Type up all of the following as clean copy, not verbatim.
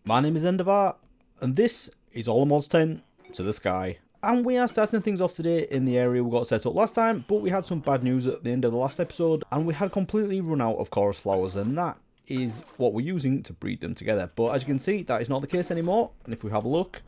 My name is Endevar, and this is all the mods 10 to the sky. And we are starting things off today in the area we got set up last time, but we had some bad news at the end of the last episode, and we had completely run out of chorus flowers, and that is what we're using to breed them together. But as you can see, that is not the case anymore, and if we have a look,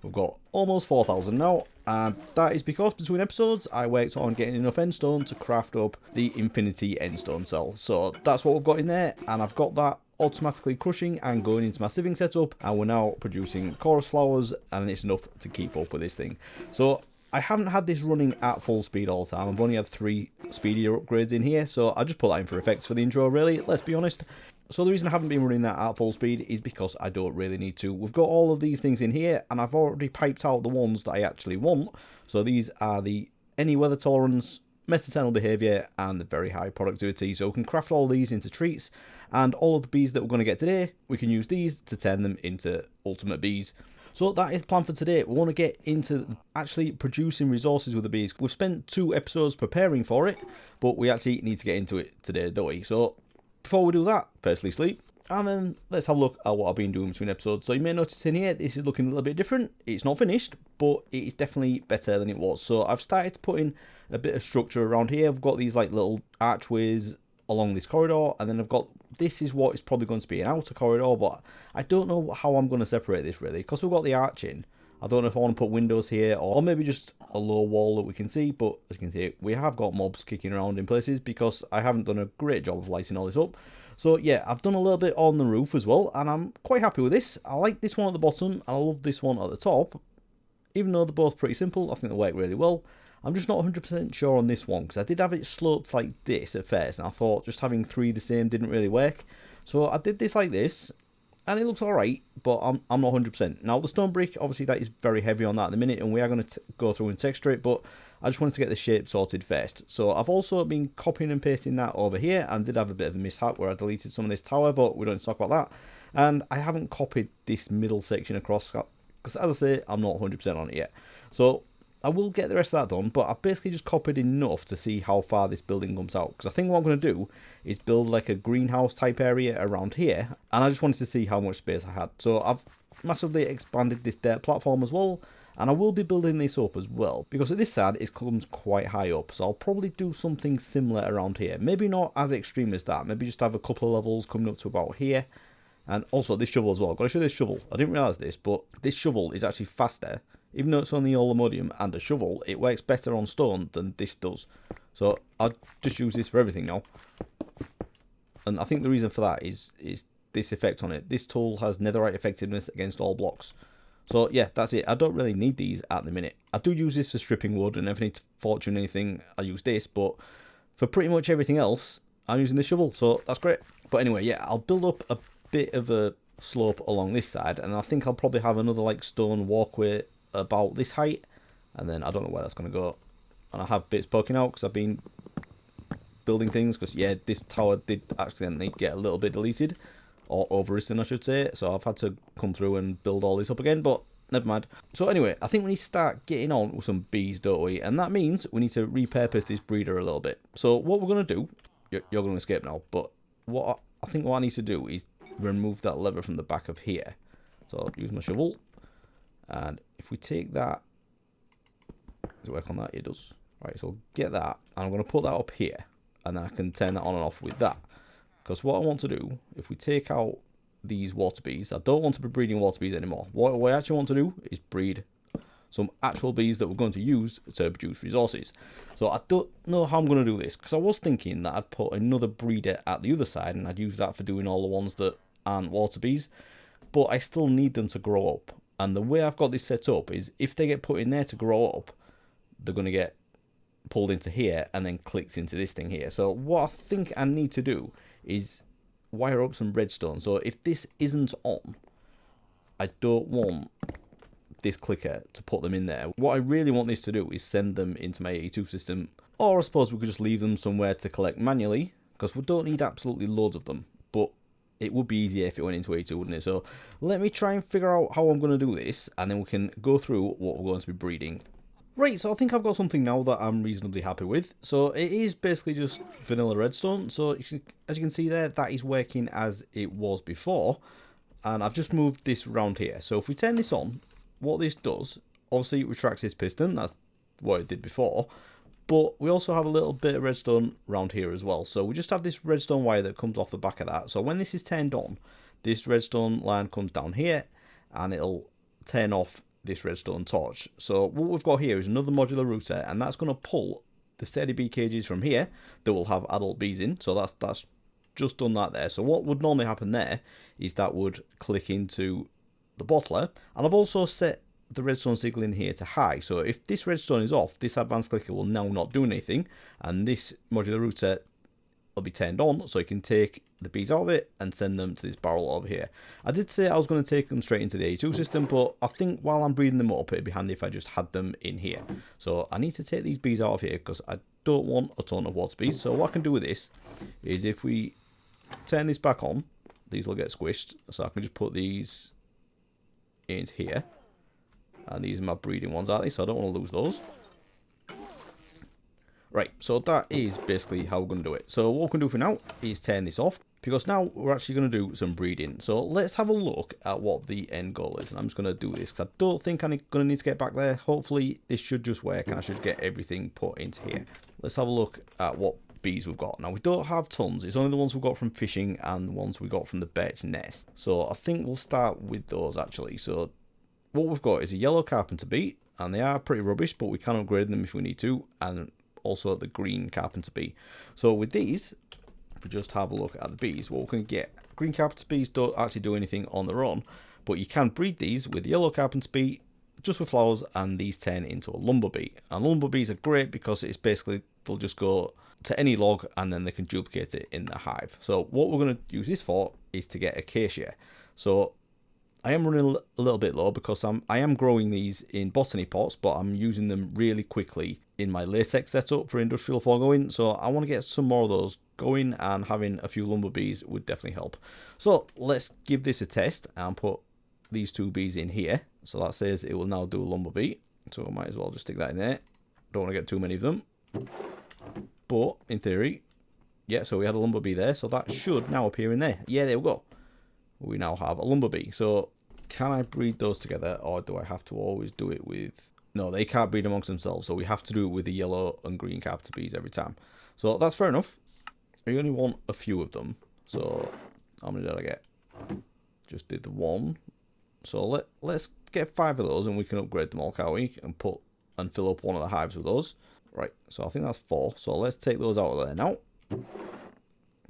we've got almost 4,000 now, and that is because between episodes I worked on getting enough endstone to craft up the infinity endstone cell. So that's what we've got in there, and I've got that automatically crushing and going into my sieving setup, and we're now producing chorus flowers, and it's enough to keep up with this thing. So I haven't had this running at full speed all the time. I've only had 3 speedier upgrades in here, so I just put that in for effects for the intro, really, let's be honest. So the reason I haven't been running that at full speed is because I don't really need to. We've got all of these things in here, and I've already piped out the ones that I actually want. So these are the any weather tolerance, metaternal behaviour, and the very high productivity. So we can craft all these into treats, and all of the bees that we're going to get today, we can use these to turn them into ultimate bees. So that is the plan for today. We want to get into actually producing resources with the bees. We've spent 2 episodes preparing for it, but we actually need to get into it today, don't we? So before we do that, firstly sleep, and then let's have a look at what I've been doing between episodes. So you may notice in here, this is looking a little bit different. It's not finished, but it is definitely better than it was. So I've started putting a bit of structure around here. I've got these like little archways along this corridor, and then I've got, this is what is probably going to be an outer corridor, but I don't know how I'm going to separate this really, because we've got the arching. I don't know if I want to put windows here, or maybe just a low wall that we can see, but as you can see, we have got mobs kicking around in places because I haven't done a great job of lighting all this up. So yeah, I've done a little bit on the roof as well, and I'm quite happy with this. I like this one at the bottom, and I love this one at the top. Even though they're both pretty simple, I think they work really well. I'm just not 100% sure on this one, because I did have it sloped like this at first, and I thought just having 3 the same didn't really work. So I did this like this, and it looks alright, but I'm not 100%. Now the stone brick, obviously that is very heavy on that at the minute, and we are going to go through and texture it, but I just wanted to get the shape sorted first. So I've also been copying and pasting that over here, and did have a bit of a mishap where I deleted some of this tower, but we don't need to talk about that. And I haven't copied this middle section across, because as I say, I'm not 100% on it yet. So I will get the rest of that done, but I've basically just copied enough to see how far this building comes out. Because I think what I'm going to do is build like a greenhouse type area around here, and I just wanted to see how much space I had. So I've massively expanded this dirt platform as well, and I will be building this up as well, because at this side it comes quite high up. So I'll probably do something similar around here. Maybe not as extreme as that, maybe just have a couple of levels coming up to about here. And also this shovel as well. I've got to show this shovel. I didn't realise this, but this shovel is actually faster. Even though it's only aluminium and a shovel, it works better on stone than this does. So I'll just use this for everything now. And I think the reason for that is this effect on it. This tool has netherite effectiveness against all blocks. So yeah, that's it. I don't really need these at the minute. I do use this for stripping wood, and if I need to fortune anything, I use this. But for pretty much everything else, I'm using this shovel. So that's great. But anyway, yeah, I'll build up a bit of a slope along this side, and I think I'll probably have another like stone walkway about this height, and then I don't know where that's going to go. And I have bits poking out because I've been building things, because yeah, this tower did accidentally get a little bit deleted, or overwritten I should say, so I've had to come through and build all this up again, but never mind. So anyway, I think we need to start getting on with some bees, don't we? And that means we need to repurpose this breeder a little bit. So what we're going to do, you're going to escape now, but what I think what I need to do is remove that lever from the back of here. So I'll use my shovel, and if we take that, does it work on that? It does. Right, so I'll get that, and I'm going to put that up here, and then I can turn that on and off with that. Because what I want to do, if we take out these water bees, I don't want to be breeding water bees anymore. What I actually want to do is breed some actual bees that we're going to use to produce resources. So I don't know how I'm going to do this, because I was thinking that I'd put another breeder at the other side, and I'd use that for doing all the ones that aren't water bees, but I still need them to grow up. And the way I've got this set up is if they get put in there to grow up, they're going to get pulled into here and then clicked into this thing here. So what I think I need to do is wire up some redstone. So if this isn't on, I don't want this clicker to put them in there. What I really want this to do is send them into my 82 system, or I suppose we could just leave them somewhere to collect manually, because we don't need absolutely loads of them, but it would be easier if it went into 82, wouldn't it? So let me try and figure out how I'm going to do this, and then we can go through what we're going to be breeding. Right, so I think I've got something now that I'm reasonably happy with. So it is basically just vanilla redstone. So as you can see there, that is working as it was before. and I've just moved this round here. So if we turn this on, what this does, obviously it retracts this piston, that's what it did before, but we also have a little bit of redstone around here as well. So we just have this redstone wire that comes off the back of that. So when this is turned on, this redstone line comes down here and it'll turn off this redstone torch. So what we've got here is another modular router, and that's going to pull the steady bee cages from here that will have adult bees in. So that's just done that there. So what would normally happen there is that would click into the bottler, and I've also set the redstone signal in here to high. So if this redstone is off, this advanced clicker will now not do anything, and this modular router will be turned on so you can take the bees out of it and send them to this barrel over here. I did say I was going to take them straight into the A2 system, but I think while I'm breeding them up, it'd be handy if I just had them in here. So I need to take these bees out of here because I don't want a ton of water bees. So what I can do with this is if we turn this back on, these will get squished. So I can just put these into here. And these are my breeding ones, aren't they? So I don't want to lose those. Right, so that is basically how we're going to do it. So what we're going to do for now is turn this off, because now we're actually going to do some breeding. So let's have a look at what the end goal is. And I'm just going to do this because I don't think I'm going to need to get back there. Hopefully this should just work and I should get everything put into here. Let's have a look at what bees we've got. Now we don't have tons. It's only the ones we've got from fishing and the ones we got from the bird's nest. So I think we'll start with those actually. So what we've got is a yellow carpenter bee, and they are pretty rubbish, but we can upgrade them if we need to, and also the green carpenter bee. So with these, if we just have a look at the bees, what we can get, green carpenter bees don't actually do anything on their own, but you can breed these with yellow carpenter bee, just with flowers, and these turn into a lumber bee. And lumber bees are great because it's basically, they'll just go to any log and then they can duplicate it in the hive. So what we're going to use this for is to get acacia. So I am running a little bit low because I am growing these in botany pots, but I'm using them really quickly in my latex setup for industrial foregoing. So I want to get some more of those going, and having a few lumber bees would definitely help. So let's give this a test and put these two bees in here. So that says it will now do a lumber bee. So I might as well just stick that in there. Don't want to get too many of them. But in theory, yeah, so we had a lumber bee there. So that should now appear in there. Yeah, there we go. We now have a lumber bee. So can I breed those together, or do I have to always do it with... No, they can't breed amongst themselves, so we have to do it with the yellow and green carpenter bees every time. So that's fair enough. I only want a few of them. So how many did I get? Just did the one. So let's get 5 of those and we can upgrade them all, can't we? And fill up one of the hives with those. Right, so I think that's 4. So let's take those out of there now.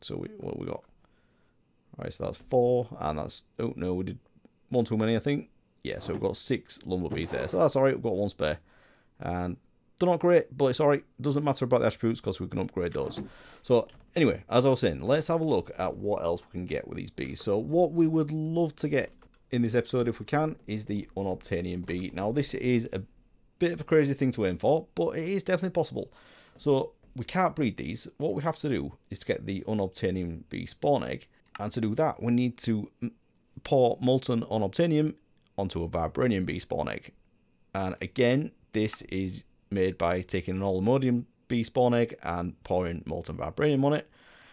So what have we got? Alright, so that's 4, and that's... Oh, no, we did one too many, I think. Yeah, so we've got 6 lumber bees there. So that's alright, we've got 1 spare. And they're not great, but it's alright. Doesn't matter about the attributes because we can upgrade those. So, anyway, as I was saying, let's have a look at what else we can get with these bees. So, what we would love to get in this episode, if we can, is the Unobtanium Bee. Now, this is a bit of a crazy thing to aim for, but it is definitely possible. So, we can't breed these. What we have to do is to get the Unobtanium Bee spawn egg. And to do that, we need to pour molten unobtanium onto a Vibranium bee spawn egg. And again, this is made by taking an Alumodium bee spawn egg and pouring molten Vibranium on it.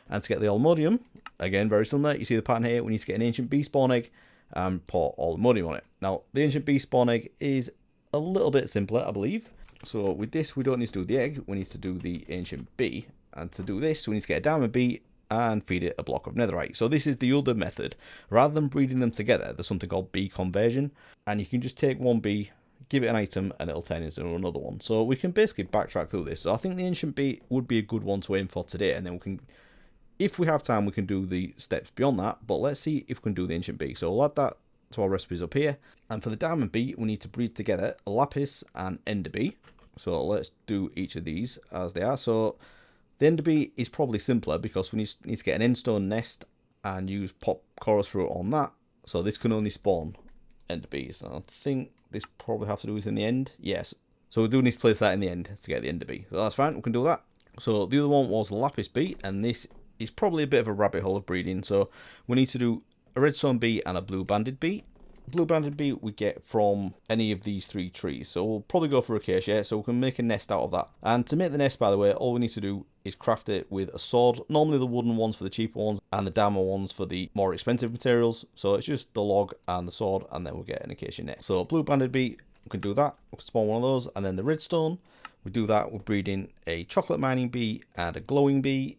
And to get the Alumodium, again, very similar. You see the pattern here. We need to get an ancient bee spawn egg and pour Alumodium on it. Now, the ancient bee spawn egg is a little bit simpler, I believe. So with this, we don't need to do the egg. We need to do the ancient bee. And to do this, we need to get a diamond bee and feed it a block of netherite. So this is the other method. Rather than breeding them together, there's something called bee conversion, and you can just take one bee, give it an item, and it'll turn into another one. So we can basically backtrack through this. So I think the ancient bee would be a good one to aim for today, and then we can, if we have time, we can do the steps beyond that. But let's see if we can do the ancient bee. So we'll add that to our recipes up here. And for the diamond bee, we need to breed together a lapis and ender bee. So let's do each of these as they are. So the ender bee is probably simpler because we need to get an endstone nest and use pop chorus fruit on that. So this can only spawn ender bees. I think this probably have to do this in the end. Yes. So we do need to place that in the end to get the ender bee. So that's fine. We can do that. So the other one was the lapis bee, and this is probably a bit of a rabbit hole of breeding. So we need to do a redstone bee and a blue banded bee. Blue banded bee we get from any of these 3 trees. So we'll probably go for acacia, so we can make a nest out of that. And to make the nest, by the way, all we need to do is craft it with a sword. Normally the wooden ones for the cheaper ones and the diamond ones for the more expensive materials. So it's just the log and the sword, and then we'll get an acacia nest. So blue banded bee, we can do that. We can spawn one of those, and then the redstone, we do that. We're breeding a chocolate mining bee and a glowing bee.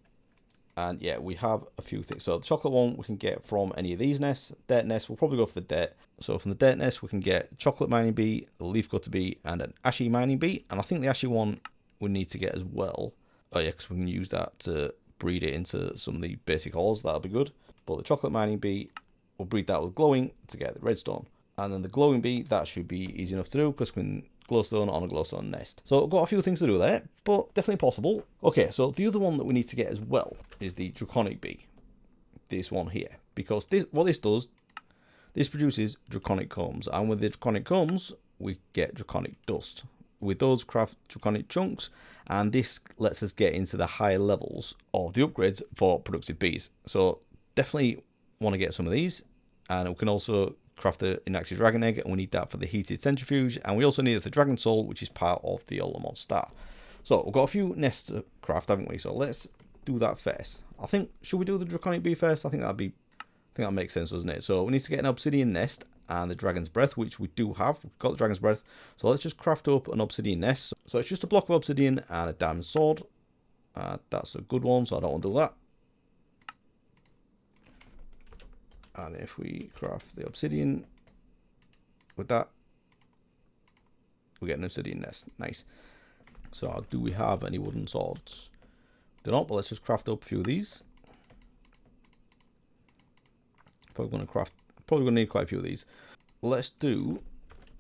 And yeah, we have a few things. So the chocolate one we can get from any of these nests. Dirt nest, we'll probably go for the dirt. So from the dirt nest, we can get chocolate mining bee, a leaf cutter bee, and an ashy mining bee. And I think the ashy one we need to get as well. Oh yeah, because we can use that to breed it into some of the basic ores. That'll be good. But the chocolate mining bee, we'll breed that with glowing to get the redstone. And then the glowing bee, that should be easy enough to do because we can glowstone on a glowstone nest. So I've got a few things to do there, but definitely possible. Okay, so the other one that we need to get as well is the Draconic bee. This one here. Because what this does, this produces Draconic combs. And with the Draconic combs, we get Draconic dust. With those, craft Draconic chunks. And this lets us get into the higher levels of the upgrades for productive bees. So definitely want to get some of these. And we can also craft the inactive dragon egg, and we need that for the heated centrifuge, and we also need it for dragon soul, which is part of the mod star. So we've got a few nests to craft, haven't we? So let's do that first. I think, should we do the Draconic bee first? I think that makes sense, doesn't it? So we need to get an obsidian nest and the dragon's breath, which we do have. We've got the dragon's breath, so let's just craft up an obsidian nest. So it's just a block of obsidian and a diamond sword. That's a good one, so I don't want to do that. And if we craft the obsidian with that, we get an obsidian nest. Nice. So do we have any wooden swords? Do not, but let's just craft up a few of these. Probably gonna need quite a few of these. Let's do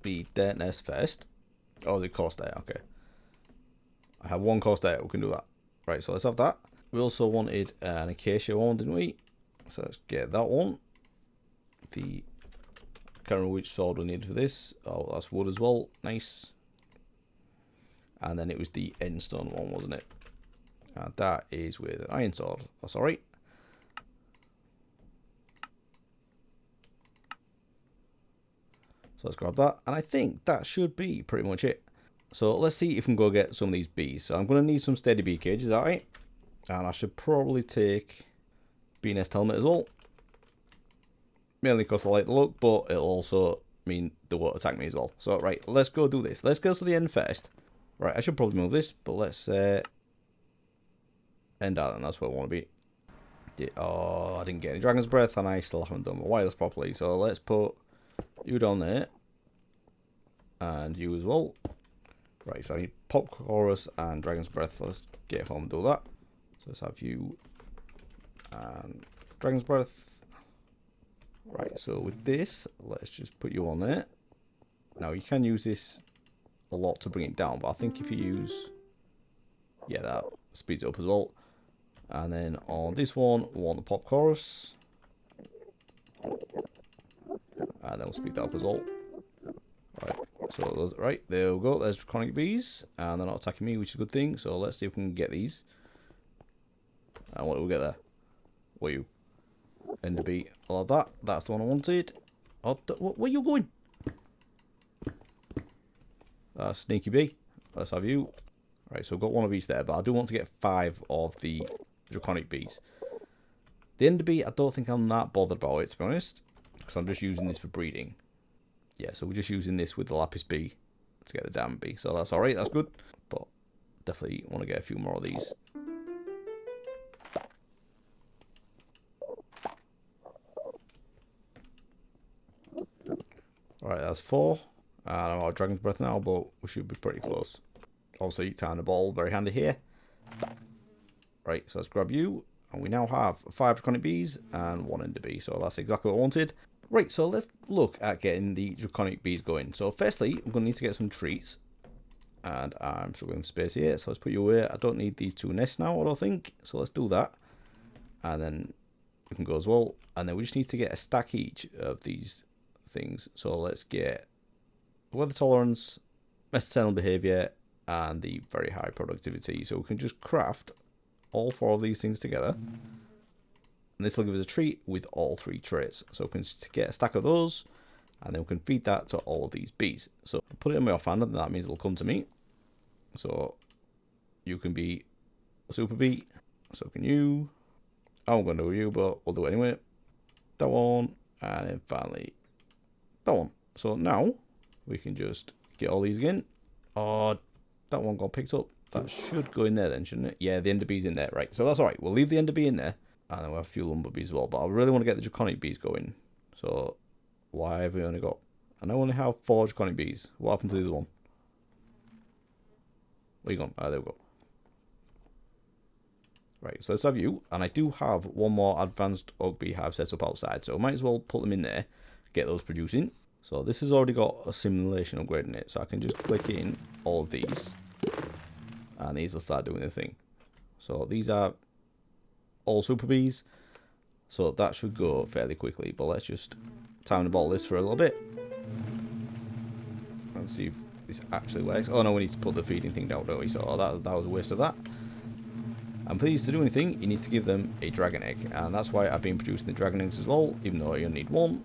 the dirt nest first. Oh, the coarse dirt, okay. I have one coarse dirt, we can do that. Right, so let's have that. We also wanted an acacia one, didn't we? So let's get that one. The can't remember which sword we needed for this. Oh, that's wood as well. Nice. And then it was the endstone one, wasn't it? And that is with an iron sword. That's alright. So let's grab that. And I think that should be pretty much it. So let's see if we can go get some of these bees. So I'm going to need some steady bee cages, alright? And I should probably take bee nest helmet as well. Mainly because I like the look, but it'll also mean they won't attack me as well. So, right, let's go do this. Let's go to the end first. Right, I should probably move this, but let's end out, and that's where I want to be. Oh, I didn't get any dragon's breath, and I still haven't done my wireless properly. So let's put you down there, and you as well. Right, so I need pop chorus and dragon's breath. So let's get home and do that. So let's have you and dragon's breath. Right, so with this, let's just put you on there. Now, you can use this a lot to bring it down, but I think if you use... Yeah, that speeds it up as well. And then on this one, we want the pop chorus. And then we'll speed that up as well. Right, so those, right, there we go. There's Draconic bees, and they're not attacking me, which is a good thing. So let's see if we can get these. And what do we get there? What are you? Ender bee. I love that. That's the one I wanted. Oh, where are you going? Sneaky bee. Let's have you. Right, so I've got one of each there, but I do want to get 5 of the Draconic bees. The ender bee, I don't think I'm that bothered about it, to be honest, because I'm just using this for breeding. Yeah, so we're just using this with the lapis bee to get the diamond bee. So that's alright, that's good. But definitely want to get a few more of these. Alright, that's 4. I'm out of dragon's breath now, but we should be pretty close. Obviously, time the ball, very handy here. Right, so let's grab you. And we now have 5 Draconic bees and 1 ender bee. So that's exactly what I wanted. Right, so let's look at getting the Draconic bees going. So firstly, I'm going to need to get some treats. And I'm struggling with space here, so let's put you away. I don't need these 2 nests now, I don't think. So let's do that. And then we can go as well. And then we just need to get a stack each of these things. So let's get weather tolerance, mesoternal behavior, and the very high productivity. So we can just craft all 4 of these things together. And this will give us a treat with all 3 traits. So we can get a stack of those. And then we can feed that to all of these bees. So put it in my offhand, and that means it'll come to me. So you can be a super bee. So can you. I'm going to do you, but we'll do it anyway. That one. And then finally that one. So now we can just get all these again. Oh, that one got picked up. That should go in there then, shouldn't it? Yeah, the ender bee's in there. Right, so that's alright. We'll leave the ender bee in there. And then we'll have a few lumber bees as well. But I really want to get the draconic bees going. So why have we only got... I only have 4 draconic bees. What happened to the other one? Where you gone? Ah, there we go. Right, so let's have you. And I do have one more advanced oak bee hive set up outside. So I might as well put them in there. Get those producing. So this has already got a simulation upgrade in it. So I can just click in all of these. And these will start doing the thing. So these are all super bees. So that should go fairly quickly. But let's just time the ball this for a little bit. And see if this actually works. Oh no, we need to put the feeding thing down, don't we? So that was a waste of that. And for these to do anything, you need to give them a dragon egg. And that's why I've been producing the dragon eggs as well, even though you only need 1.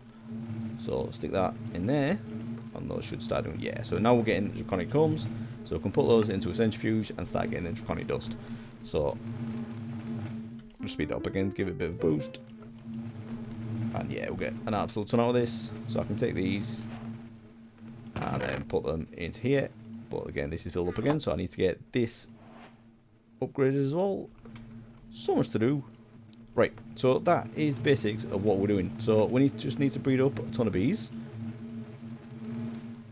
So stick that in there. And those should start doing, yeah. So now we're getting draconic combs. So we can put those into a centrifuge and start getting the draconic dust. So just speed that up again, give it a bit of a boost. And yeah, we'll get an absolute ton out of this. So I can take these and then put them into here. But again, this is filled up again, so I need to get this upgraded as well. So much to do. Right, so that is the basics of what we're doing. So we just need to breed up a ton of bees.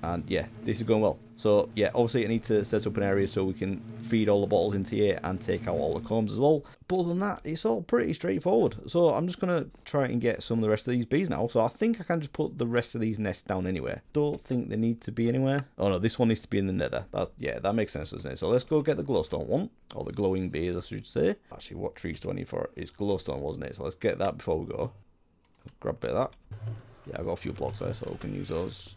And yeah, this is going well. So yeah, obviously I need to set up an area so we can feed all the bottles into here and take out all the combs as well. But other than that, it's all pretty straightforward. So I'm just going to try and get some of the rest of these bees now. So I think I can just put the rest of these nests down anywhere. Don't think they need to be anywhere. Oh no, this one needs to be in the nether. Yeah, that makes sense, doesn't it? So let's go get the glowstone one. Or the glowing bees, I should say. Actually, what trees do I need for it? It's glowstone, wasn't it? So let's get that before we go. Grab a bit of that. Yeah, I've got a few blocks there, so we can use those.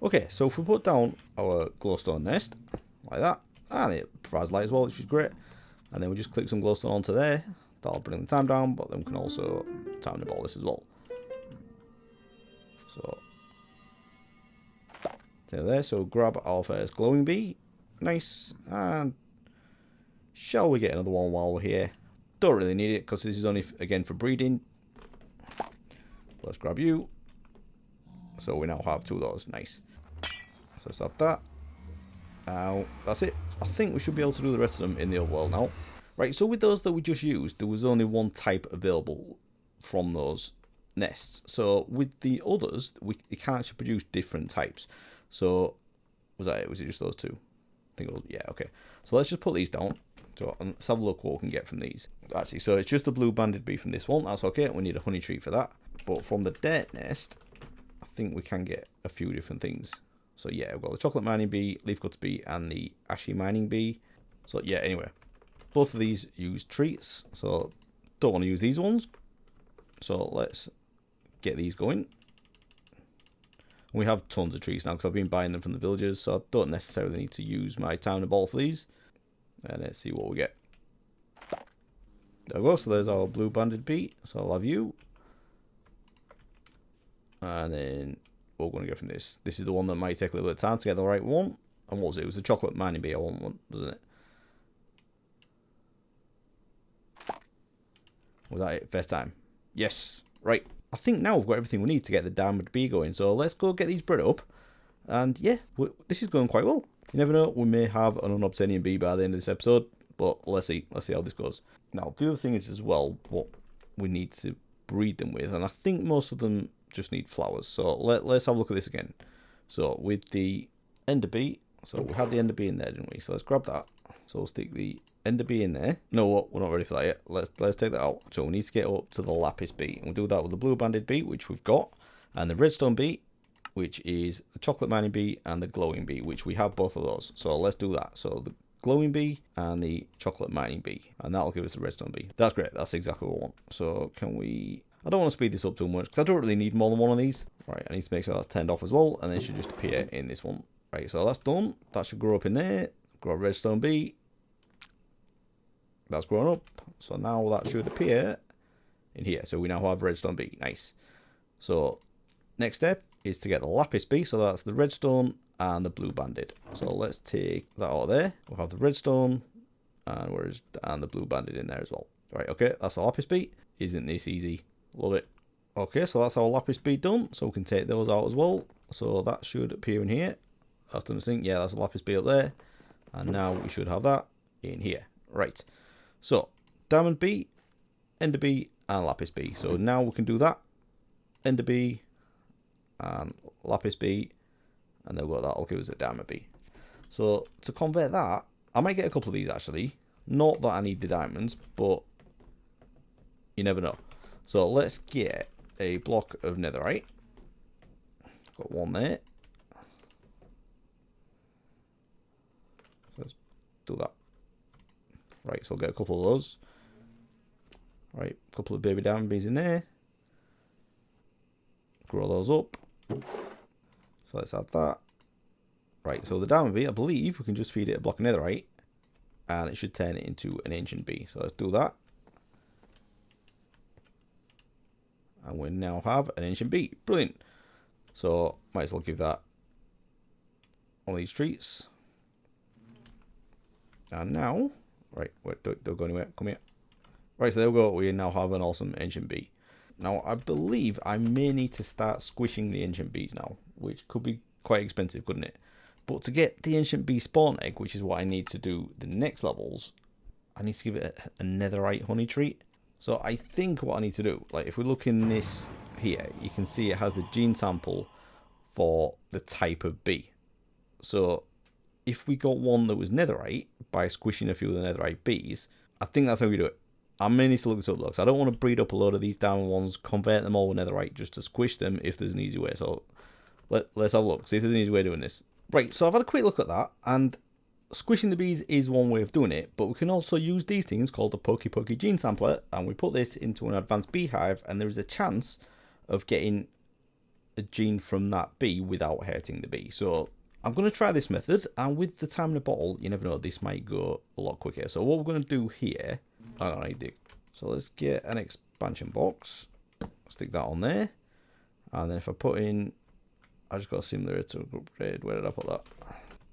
Okay, so if we put down our glowstone nest, like that, and it provides light as well, which is great, and then we just click some glowstone onto there, that'll bring the time down, but then we can also time the ball this as well. So, there, so grab our first glowing bee, nice, and shall we get another one while we're here? Don't really need it, because this is only, again, for breeding. Let's grab you. So we now have 2 of those, nice. So let's have that. Now, that's it. I think we should be able to do the rest of them in the overworld now. Right, so with those that we just used, there was only 1 type available from those nests. So with the others, we can actually produce different types. So, was it just those 2? I think it was, yeah, okay. So let's just put these down. So let's have a look what we can get from these. Actually, so it's just a blue banded bee from this one. That's okay. We need a honey tree for that. But from the dirt nest, I think we can get a few different things. So yeah, we've got the chocolate mining bee, leaf cutter bee, and the ashy mining bee. So yeah, anyway, both of these use treats, so don't want to use these ones. So let's get these going. We have tons of trees now because I've been buying them from the villagers, so I don't necessarily need to use my timer ball for these. And let's see what we get. There we go, so there's our blue banded bee, so I'll have you. And then what we're going to get from this. This is the one that might take a little bit of time to get the right one. And what was it? It was the chocolate mining bee I want one, wasn't it? Was that it? First time? Yes. Right. I think now we've got everything we need to get the diamond bee going. So let's go get these bred up. And yeah, this is going quite well. You never know. We may have an unobtanium bee by the end of this episode. But let's see. Let's see how this goes. Now, the other thing is as well what we need to breed them with. And I think most of them just need flowers. So let's have a look at this again. So with the ender bee, so we had the ender bee in there, didn't we? So let's grab that. So we'll stick the ender bee in there. No, what? We're not ready for that yet. Let's take that out. So we need to get up to the lapis bee, and we'll do that with the blue banded bee, which we've got, and the redstone bee, which is the chocolate mining bee, and the glowing bee, which we have both of those. So let's do that. So the glowing bee and the chocolate mining bee, and that'll give us the redstone bee. That's great. That's exactly what we want. So can we? I don't want to speed this up too much because I don't really need more than 1 of these. Right, I need to make sure that's turned off as well, and then it should just appear in this one. Right, so that's done. That should grow up in there. Grow a redstone bee. That's grown up. So now that should appear in here. So we now have redstone bee. Nice. So next step is to get the lapis bee. So that's the redstone and the blue banded. So let's take that out of there. We'll have the redstone and the blue banded in there as well. Right, okay, that's the lapis bee. Isn't this easy? Love it. Okay, so that's our lapis bee done. So we can take those out as well. So that should appear in here. That's done the thing. Yeah, that's a lapis bee up there. And now we should have that in here. Right. So diamond bee, ender bee, and lapis bee. So now we can do that. Ender bee and lapis bee. And then what that'll give us a diamond bee. So to convert that, I might get a couple of these actually. Not that I need the diamonds, but you never know. So let's get a block of netherite. Got one there. So let's do that. Right, so I'll get a couple of those. Right, a couple of baby diamond bees in there. Grow those up. So let's add that. Right, so the diamond bee, I believe we can just feed it a block of netherite and it should turn it into an ancient bee. So let's do that. And we now have an ancient bee. Brilliant. So might as well give that one of these treats. And now, right, wait, don't go anywhere. Come here. Right, so there we go. We now have an awesome ancient bee. Now, I believe I may need to start squishing the ancient bees now, which could be quite expensive, couldn't it? But to get the ancient bee spawn egg, which is what I need to do the next levels, I need to give it a netherite honey treat. So I think what I need to do, like if we look in this here, you can see it has the gene sample for the type of bee. So if we got one that was netherite by squishing a few of the netherite bees, I think that's how we do it. I may need to look this up though, because I don't want to breed up a load of these diamond ones, convert them all with netherite just to squish them if there's an easy way. So let's have a look, see if there's an easy way of doing this. Right, so I've had a quick look at that, and squishing the bees is one way of doing it, but we can also use these things called the Pokey gene sampler, and we put this into an advanced beehive, and there is a chance of getting a gene from that bee without hurting the bee. So I'm going to try this method, and with the time in the bottle, you never know, this might go a lot quicker. So what we're going to do here, I need dig. So let's get an expansion box, stick that on there, and then if I put in, I just got a simulator to upgrade. Where did I put that?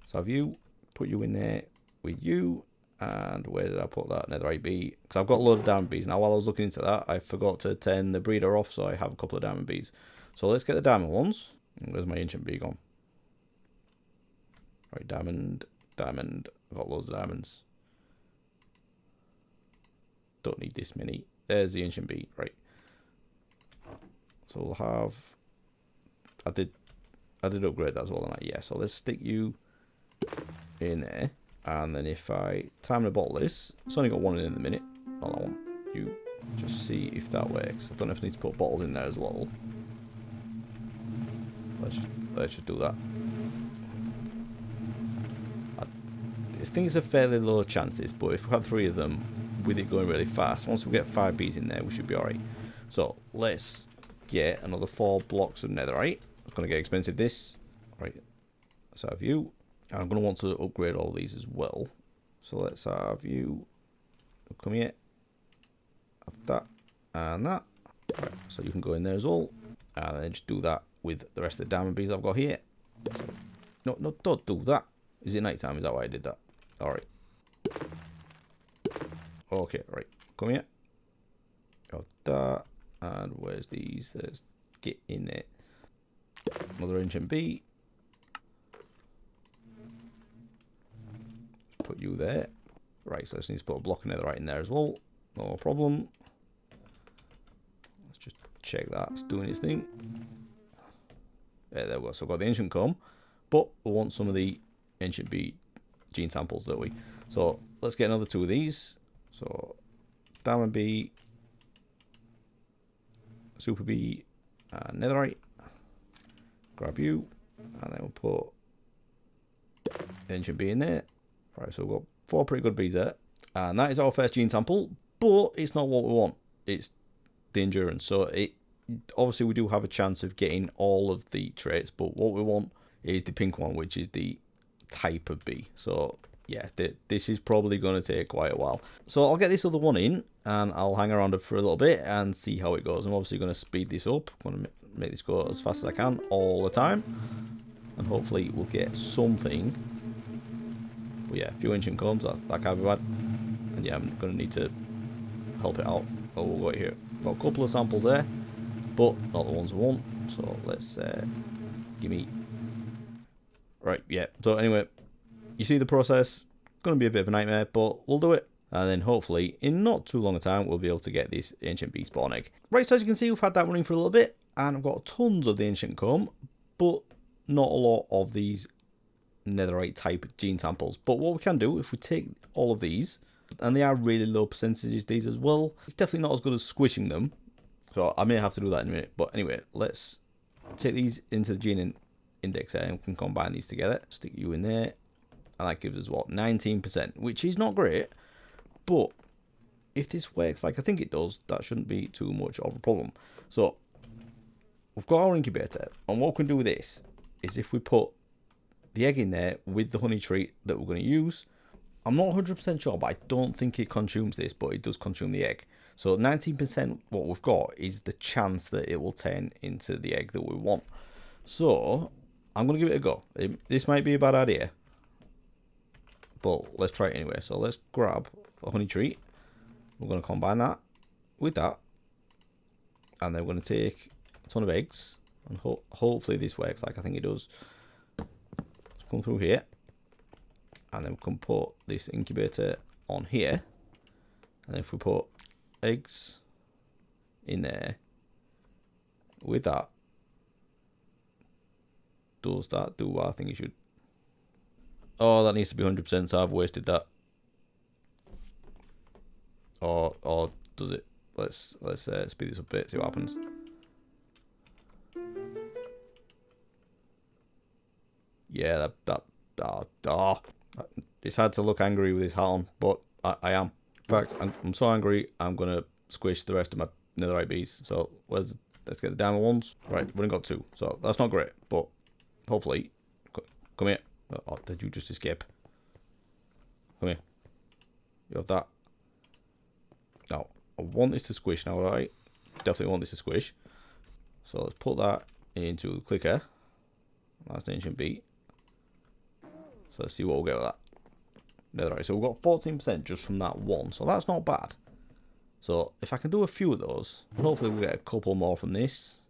So have you, put you in there with you, and where did I put that netherite bee? Because I've got a load of diamond bees. Now while I was looking into that, I forgot to turn the breeder off, so I have a couple of diamond bees. So let's get the diamond ones. Where's my ancient bee gone? Right, diamond. I've got loads of diamonds. Don't need this many. There's the ancient bee. Right. So we'll have, I did upgrade that as well, didn't I? Yeah, so let's stick you in there, and then if I time the bottle this, it's only got one in the minute. Not that one. You just see if that works. I don't know if I need to put bottles in there as well. Let's just do that. I think it's a fairly low chance this, but if we have 3 of them with it going really fast, once we get 5 bees in there, we should be alright. So let's get another 4 blocks of netherite. It's going to get expensive this. Right, let's have you. And I'm going to want to upgrade all these as well. So let's have you come here. Have that and that. Right, so you can go in there as well. And then just do that with the rest of the diamond bees I've got here. So, no, don't do that. Is it night time? Is that why I did that? Alright. Okay, right. Come here. Got that. And where's these? Let's get in there. Another ancient bee. Put you there. Right, so I just need to put a block of netherite in there as well. No problem. Let's just check that. It's doing its thing. Yeah, there we go. So I've got the ancient comb. But we want some of the ancient bee gene samples, don't we? So let's get another 2 of these. So diamond bee, super bee, and netherite. Grab you, and then we'll put ancient bee in there. Right, so we've got 4 pretty good bees there, and that is our first gene sample. But it's not what we want. It's the endurance. So it obviously we do have a chance of getting all of the traits, but what we want is the pink one, which is the type of bee. So yeah, this is probably going to take quite a while. So I'll get this other one in, and I'll hang around it for a little bit and see how it goes. I'm obviously going to speed this up. I'm going to make this go as fast as I can all the time, and hopefully we'll get something. But yeah, a few ancient combs, that can't be bad. And yeah, I'm going to need to help it out. Oh, we'll go here. Got a couple of samples there, but not the ones I want. So let's give me. Right, yeah. So anyway, you see the process. Going to be a bit of a nightmare, but we'll do it. And then hopefully, in not too long a time, we'll be able to get this ancient bee spawn egg. Right, so as you can see, we've had that running for a little bit, and I've got tons of the ancient comb, but not a lot of these netherite type gene samples. But what we can do, if we take all of these, and they are really low percentages, these as well, it's definitely not as good as squishing them. So I may have to do that in a minute. But anyway, let's take these into the gene index here, and we can combine these together. Stick you in there, and that gives us what, 19%, which is not great. But if this works like I think it does, that shouldn't be too much of a problem. So we've got our incubator, and what we can do with this is if we put the egg in there with the honey treat that we're going to use. I'm not 100% sure, but I don't think it consumes this, but it does consume the egg. So 19% what we've got is the chance that it will turn into the egg that we want. So I'm going to give it a go. This might be a bad idea, but let's try it anyway. So let's grab a honey treat. We're going to combine that with that, and then we're going to take a ton of eggs, and hopefully this works like I think it does. Let's come through here, and then we can put this incubator on here, and if we put eggs in there with that, does that do what I think it should? Oh, that needs to be 100%, so I've wasted that. Or does it? Let's speed this up a bit, see what happens. Yeah, it's hard to look angry with this hat on, but I am. In fact, I'm so angry, I'm gonna squish the rest of my netherite bees. So let's get the diamond ones. Right, we've only got 2, so that's not great, but hopefully, come here. Oh, did you just escape? Come here. You have that. Now, I want this to squish now, right? Definitely want this to squish. So let's put that into the clicker. That's an ancient bee. So let's see what we'll get with that. Netherite. So we've got 14% just from that one. So that's not bad. So if I can do a few of those, hopefully we'll get a couple more from this.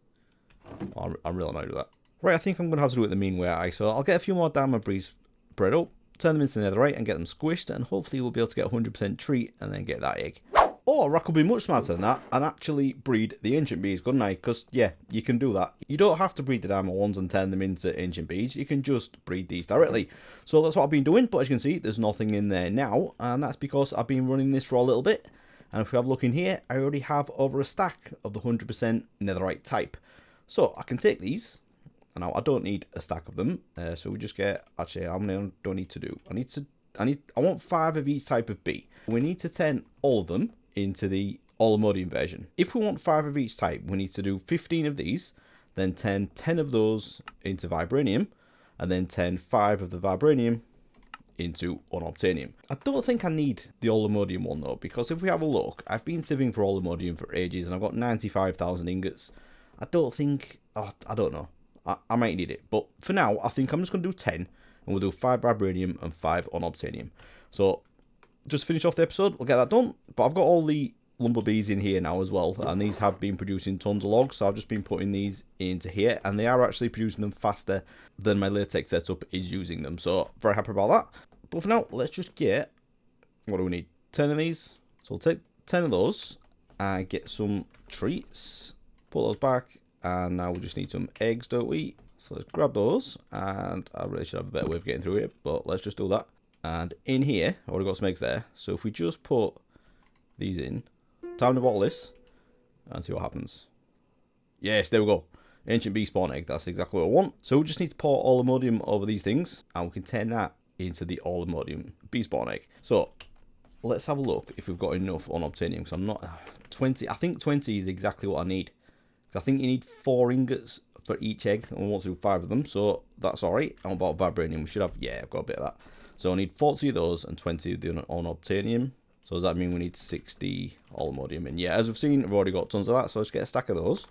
Oh, I'm really annoyed with that. Right, I think I'm going to have to do it the mean way. So I'll get a few more diamond bees bred up, turn them into netherite and get them squished, and hopefully we'll be able to get a 100% treat and then get that egg. Or I could be much smarter than that and actually breed the ancient bees, couldn't I? Because, yeah, you can do that. You don't have to breed the diamond ones and turn them into ancient bees. You can just breed these directly. So that's what I've been doing, but as you can see, there's nothing in there now, and that's because I've been running this for a little bit. And if we have a look in here, I already have over a stack of the 100% netherite type. So I can take these. Now I don't need a stack of them, so we just get, actually how many do I need to do? I want 5 of each type of bee. We need to turn all of them into the Allomodium version. If we want 5 of each type, we need to do 15 of these, then turn 10 of those into Vibranium, and then turn 5 of the Vibranium into Unobtanium. I don't think I need the Allomodium one though, because if we have a look, I've been sieving for Allomodium for ages and I've got 95,000 ingots. I don't think, I don't know. I might need it, but for now, I think I'm just going to do 10, and we'll do 5 Vibranium and 5 Unobtanium. So, just finish off the episode, we'll get that done, but I've got all the lumber bees in here now as well, and these have been producing tons of logs, so I've just been putting these into here, and they are actually producing them faster than my latex setup is using them, so very happy about that. But for now, let's just get, what do we need? 10 of these, so we'll take 10 of those, and get some treats, put those back. And now we just need some eggs, don't we? So let's grab those, and I really should have a better way of getting through it, but let's just do that. And in here, I've already got some eggs there, so if we just put these in, time to bottle this, and see what happens. Yes, there we go. Ancient bee spawn egg, that's exactly what I want. So we just need to pour Allomodium over these things, and we can turn that into the Allomodium bee spawn egg. So let's have a look if we've got enough Unobtanium, because I'm not, 20, I think 20 is exactly what I need. I think you need 4 ingots for each egg, and we want to do 5 of them, so that's alright. How about Vibranium? We should have, yeah, I've got a bit of that. So I need 40 of those and 20 of the unobtainium. So does that mean we need 60 allmodium? And yeah, as we've seen, I've already got tons of that, so let's get a stack of those.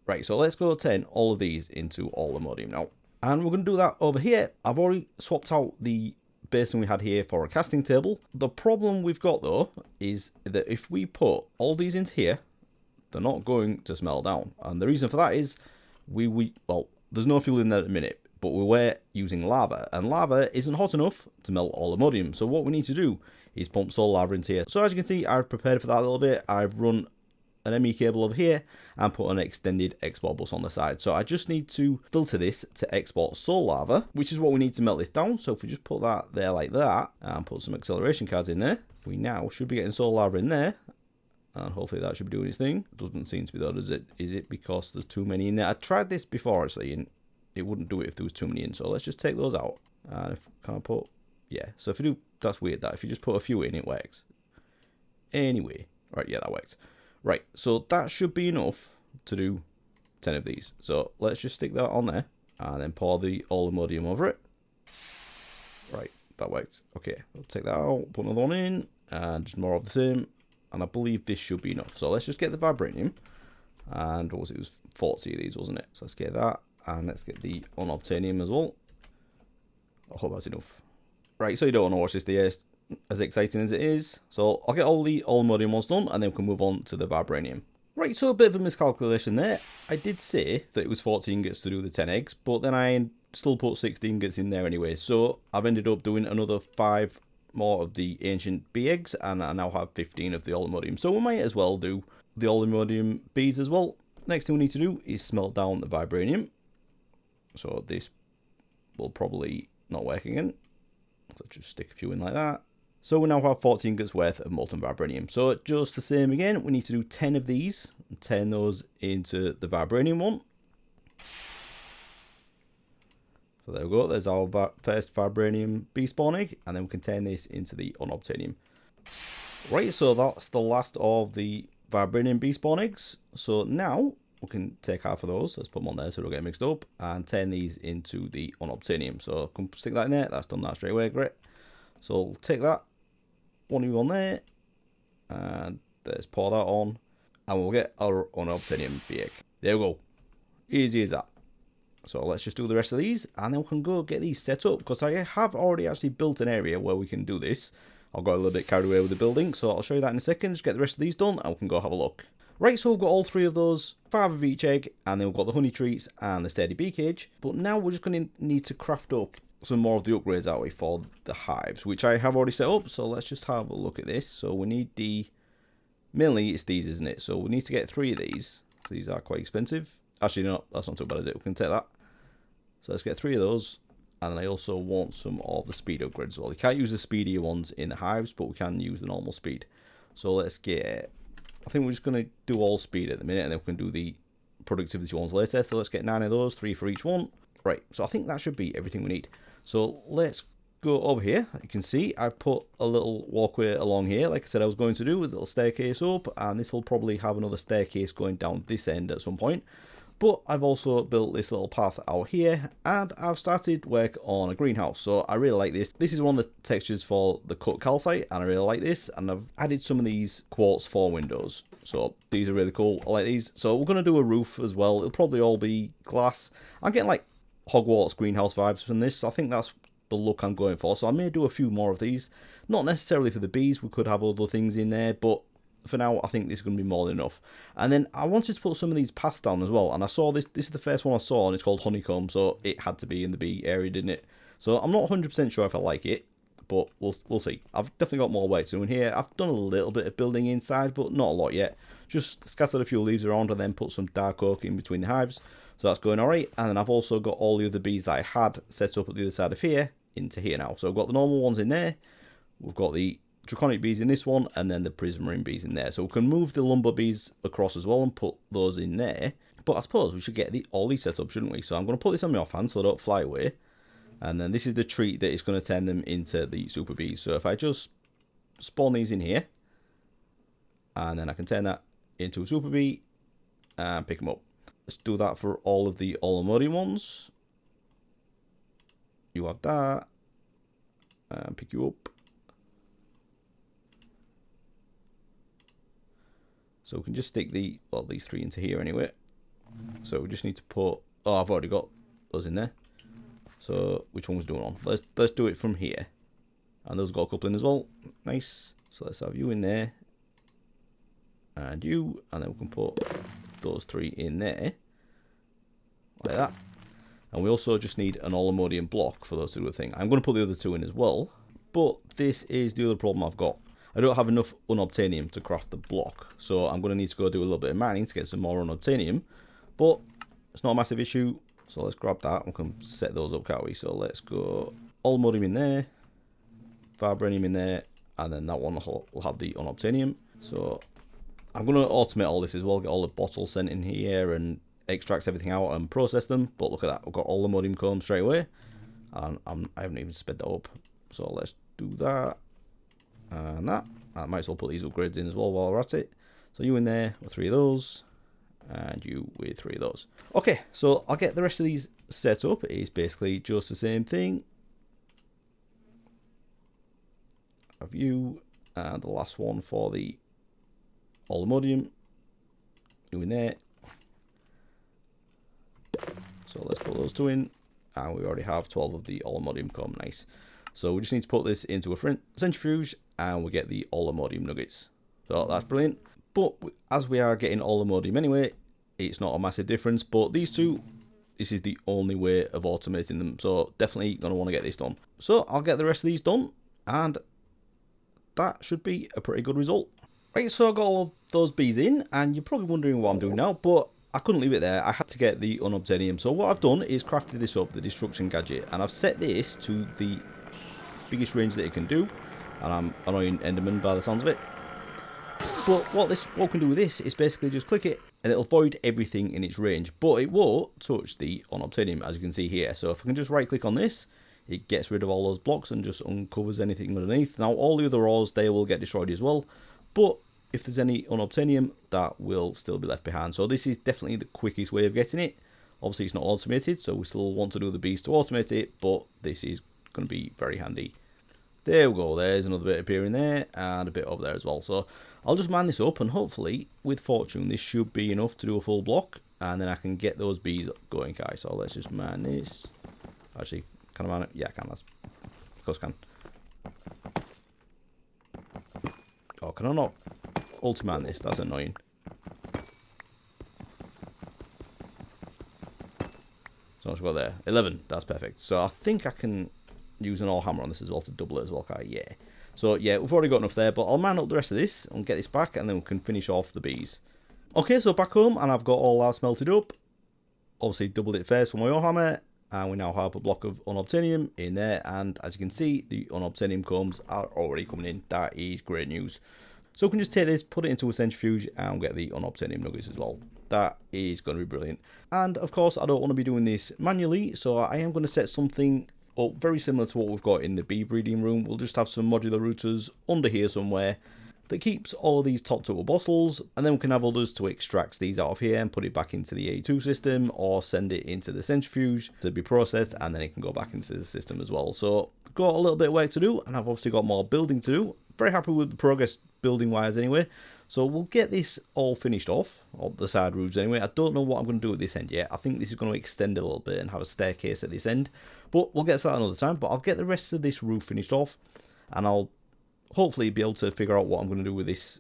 Right, so let's go turn all of these into allmodium now. And we're going to do that over here. I've already swapped out the basin we had here for a casting table. The problem we've got though is that if we put all these into here, they're not going to smelt down. And the reason for that is well, there's no fuel in there at the minute, but we were using lava, and lava isn't hot enough to melt allmodium. So what we need to do is pump solar lava into here. So as you can see, I've prepared for that a little bit. I've run an ME cable over here and put an extended export bus on the side. So I just need to filter this to export solar lava, which is what we need to melt this down. So if we just put that there like that and put some acceleration cards in there, we now should be getting solar lava in there. And hopefully that should be doing its thing. Doesn't seem to be though, does it? Is it because there's too many in there? I tried this before actually, and it wouldn't do it if there was too many in. So let's just take those out. And if can I put, yeah. So if you do, that's weird. That if you just put a few in, it works. Anyway, right? Yeah, that works. Right. So that should be enough to do 10 of these. So let's just stick that on there, and then pour the allmodium over it. Right, that works. Okay, we'll take that out, put another one in, and just more of the same. And I believe this should be enough. So let's just get the vibranium. And what was it? It was 40 of these, wasn't it? So let's get that. And let's get the unobtainium as well. I hope that's enough. Right, so you don't want to watch this there as exciting as it is. So I'll get all the allmodium ones done, and then we can move on to the vibranium. Right, so a bit of a miscalculation there. I did say that it was 40 ingots to do the 10 eggs, but then I still put 60 ingots in there anyway. So I've ended up doing another 5 more of the ancient bee eggs, and I now have 15 of the allmodium. So we might as well do the allmodium bees as well. Next thing we need to do is smelt down the vibranium. So this will probably not work again. So just stick a few in like that. So we now have 14 ingots worth of molten vibranium. So just the same again, we need to do 10 of these and turn those into the vibranium one. So there we go, there's our first vibranium bee spawn egg, and then we can turn this into the unobtainium. Right, so that's the last of the vibranium bee spawn eggs. So now we can take half of those, let's put them on there so they don't get mixed up, and turn these into the unobtainium. So I can stick that in there, that's done that straight away, great. So we'll take that, one of you on there, and let's pour that on, and we'll get our unobtainium bee egg. There we go, easy as that. So let's just do the rest of these, and then we can go get these set up, because I have already actually built an area where we can do this. I got a little bit carried away with the building, so I'll show you that in a second. Just get the rest of these done, and we can go have a look. Right, so we've got all 3 of those, 5 of each egg, and then we've got the honey treats and the sturdy bee cage. But now we're just going to need to craft up some more of the upgrades that way for the hives, which I have already set up. So let's just have a look at this. So we need mainly it's these, isn't it? So we need to get 3 of these. These are quite expensive. Actually, no, that's not too bad, is it? We can take that. So let's get 3 of those. And then I also want some of the speed upgrades as well. You can't use the speedier ones in the hives, but we can use the normal speed. So let's get, I think we're just going to do all speed at the minute, and then we can do the productivity ones later. So let's get 9 of those, 3 for each one. Right, so I think that should be everything we need. So let's go over here. You can see I've put a little walkway along here, like I said I was going to do, with a little staircase up, and this will probably have another staircase going down this end at some point. But I've also built this little path out here, and I've started work on a greenhouse. So I really like this. This is one of the textures for the cut calcite, and I really like this. And I've added some of these quartz for windows. So these are really cool. I like these. So we're going to do a roof as well. It'll probably all be glass. I'm getting like Hogwarts greenhouse vibes from this. So I think that's the look I'm going for. So I may do a few more of these. Not necessarily for the bees. We could have other things in there, but for now, I think this is going to be more than enough. And then I wanted to put some of these paths down as well. And I saw this. This is the first one I saw, and it's called honeycomb. So it had to be in the bee area, didn't it? So I'm not 100% sure if I like it, but we'll see. I've definitely got more work to do in here. I've done a little bit of building inside, but not a lot yet. Just scattered a few leaves around and then put some dark oak in between the hives. So that's going all right. And then I've also got all the other bees that I had set up at the other side of here into here now. So I've got the normal ones in there. We've got the Draconic bees in this one, and then the prismarine bees in there. So we can move the lumber bees across as well and put those in there. But I suppose we should get all these set up, shouldn't we? So I'm going to put this on my offhand so they don't fly away. And then this is the treat that is going to turn them into the super bees. So if I just spawn these in here, and then I can turn that into a super bee and pick them up. Let's do that for all of the allmodium ones. You have that. and pick you up. So we can just stick these 3 into here anyway. So we just need to put, oh, I've already got those in there. So which one was doing on? Let's do it from here. And those got a couple in as well. Nice. So let's have you in there. And you, and then we can put those 3 in there. Like that. And we also just need an all-ammonium block for those to do the thing. I'm going to put the other 2 in as well. But this is the other problem I've got. I don't have enough unobtainium to craft the block. So I'm going to need to go do a little bit of mining to get some more unobtainium. But it's not a massive issue. So let's grab that. We can set those up, can't we? So let's go all-ammonium in there. Vibranium in there. And then that one will have the unobtainium. So I'm going to automate all this as well. Get all the bottles sent in here and extract everything out and process them. But look at that. We've got all the ammonium combs straight away. And I haven't even sped that up. So let's do that. And that. I might as well put these upgrades in as well while we're at it. So you in there with 3 of those. And you with 3 of those. Okay, so I'll get the rest of these set up. It's basically just the same thing. Have you. And the last one for the all ammonium. You in there. So let's put those 2 in. And we already have 12 of the all ammonium comb. Nice. So we just need to put this into a centrifuge and we get the all ammonium nuggets. So that's brilliant. But as we are getting all ammonium anyway, it's not a massive difference. But these 2, this is the only way of automating them. So definitely going to want to get this done. So I'll get the rest of these done. And that should be a pretty good result. Right, so I got all of those bees in. And you're probably wondering what I'm doing now. But I couldn't leave it there. I had to get the unobtainium. So what I've done is crafted this up, the destruction gadget. And I've set this to the biggest range that it can do. And I'm annoying Enderman by the sounds of it. But what we can do with this is basically just click it and it'll void everything in its range. But it won't touch the unobtainium, as you can see here. So if I can just right click on this, it gets rid of all those blocks and just uncovers anything underneath. Now all the other ores, they will get destroyed as well. But if there's any unobtainium, that will still be left behind. So this is definitely the quickest way of getting it. Obviously it's not automated, so we still want to do the bees to automate it, but this is going to be very handy. There we go, there's another bit appearing there, and a bit over there as well. So I'll just man this up, and hopefully, with fortune, this should be enough to do a full block, and then I can get those bees going, guys. So let's just man this. Actually, can I man it? Yeah, I can, of course I can. Oh, can I not ulti-man this? That's annoying. So much got there. 11, that's perfect. So I think I can use an all hammer on this as well to double it as well, okay? Yeah. So yeah, we've already got enough there, but I'll man up the rest of this and get this back, and then we can finish off the bees. Okay, so back home, and I've got all that smelted up. Obviously doubled it first with my ore hammer, and we now have a block of unobtainium in there, and as you can see, the unobtainium combs are already coming in. That is great news. So we can just take this, put it into a centrifuge, and get the unobtainium nuggets as well. That is going to be brilliant. And of course, I don't want to be doing this manually, so I am going to set something up very similar to what we've got in the bee breeding room. We'll just have some modular routers under here somewhere that keeps all of these topped up with bottles, and then we can have others to extract these out of here and put it back into the A2 system, or send it into the centrifuge to be processed, and then it can go back into the system as well. So got a little bit of work to do, and I've obviously got more building to do. Very happy with the progress building wise anyway. So we'll get this all finished off, or the side roofs anyway. I don't know what I'm going to do at this end yet. I think this is going to extend a little bit and have a staircase at this end, but we'll get to that another time. But I'll get the rest of this roof finished off, and I'll hopefully be able to figure out what I'm going to do with this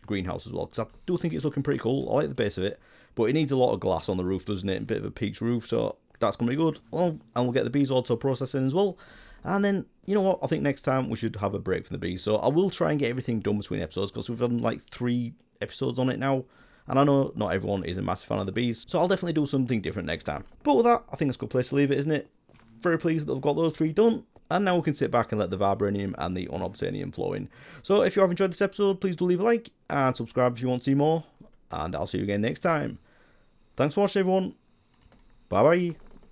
greenhouse as well, because I do think it's looking pretty cool. I like the base of it, but it needs a lot of glass on the roof, doesn't it? A bit of a peaked roof, so that's going to be good. Well, and we'll get the bees auto processing as well. And then, you know what, I think next time we should have a break from the bees. So I will try and get everything done between episodes, because we've done like 3 episodes on it now. And I know not everyone is a massive fan of the bees, so I'll definitely do something different next time. But with that, I think it's a good place to leave it, isn't it? Very pleased that we've got those 3 done. And now we can sit back and let the Vibranium and the Unobtanium flow in. So if you have enjoyed this episode, please do leave a like and subscribe if you want to see more. And I'll see you again next time. Thanks for watching, everyone. Bye bye.